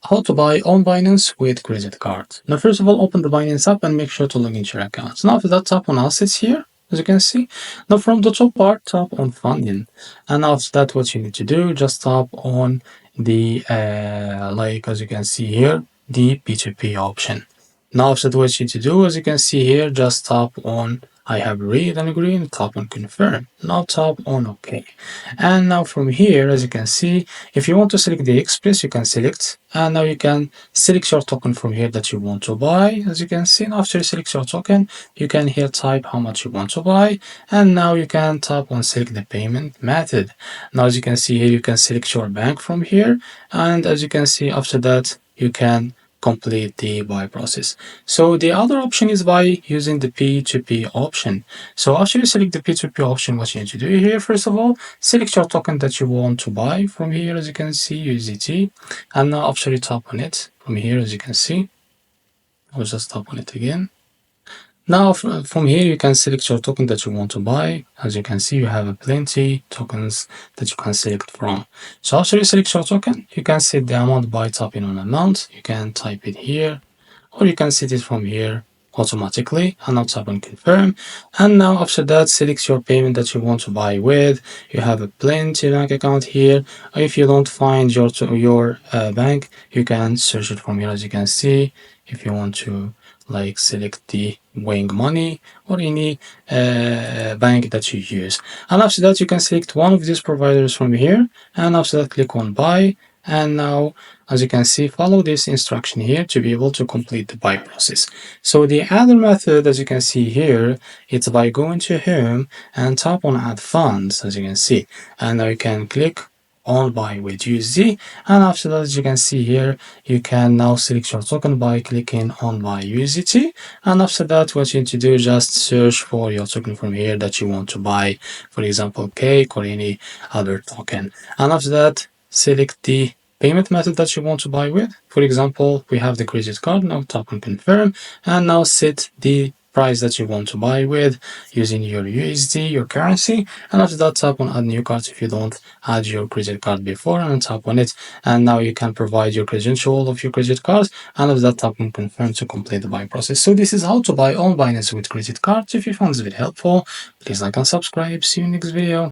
How to buy on Binance with credit card. Now, first of all, open the Binance app and make sure to log into your account. Now, after that, tap on Assets here, as you can see. Now, from the top part, tap on Funding. And after that, what you need to do, just tap on the, as you can see here, the P2P option. Now, after that, what you need to do, as you can see here, just tap on I have read and agree, and tap on confirm. Now tap on OK. And now from here, as you can see, if you want to select the express, you can select. And now you can select your token from here that you want to buy. As you can see, now after you select your token, you can here type how much you want to buy. And now you can tap on select the payment method. Now, as you can see here, you can select your bank from here. And as you can see, after that, you can complete the buy process. So the other option is by using the P2P option. So after you select the P2P option, what you need to do here, first of all, select your token that you want to buy from here, as you can see, USDT. And now after you tap on it from here, as you can see, I'll just tap on it again. Now from here, you can select your token that you want to buy. As you can see, you have plenty tokens that you can select from. So after you select your token, you can set the amount by tapping on amount. You can type it here, or you can set it from here automatically, and now tap on confirm. And now after that, select your payment that you want to buy with. You have a plenty bank account here. If you don't find your bank, you can search it from here, as you can see. If you want to select the Wing Money or any bank that you use. And after that, you can select one of these providers from here, and after that, click on buy. And now, as you can see, follow this instruction here to be able to complete the buy process. So the other method, as you can see here, it's by going to home and tap on add funds, as you can see. And now you can click on buy with USD, and after that, as you can see here, you can now select your token by clicking on buy USDT. And after that, what you need to do is just search for your token from here that you want to buy, for example, cake or any other token. And after that, select the payment method that you want to buy with. For example, we have the credit card. Now tap on confirm, and now set the price that you want to buy with using your USD, your currency. And after that, tap on add new cards if you don't add your credit card before, and tap on it. And now you can provide your credential of your credit cards, and after that, tap on confirm to complete the buy process. So this is how to buy on Binance with credit cards. If you found this video helpful, please like and subscribe. See you in the next video.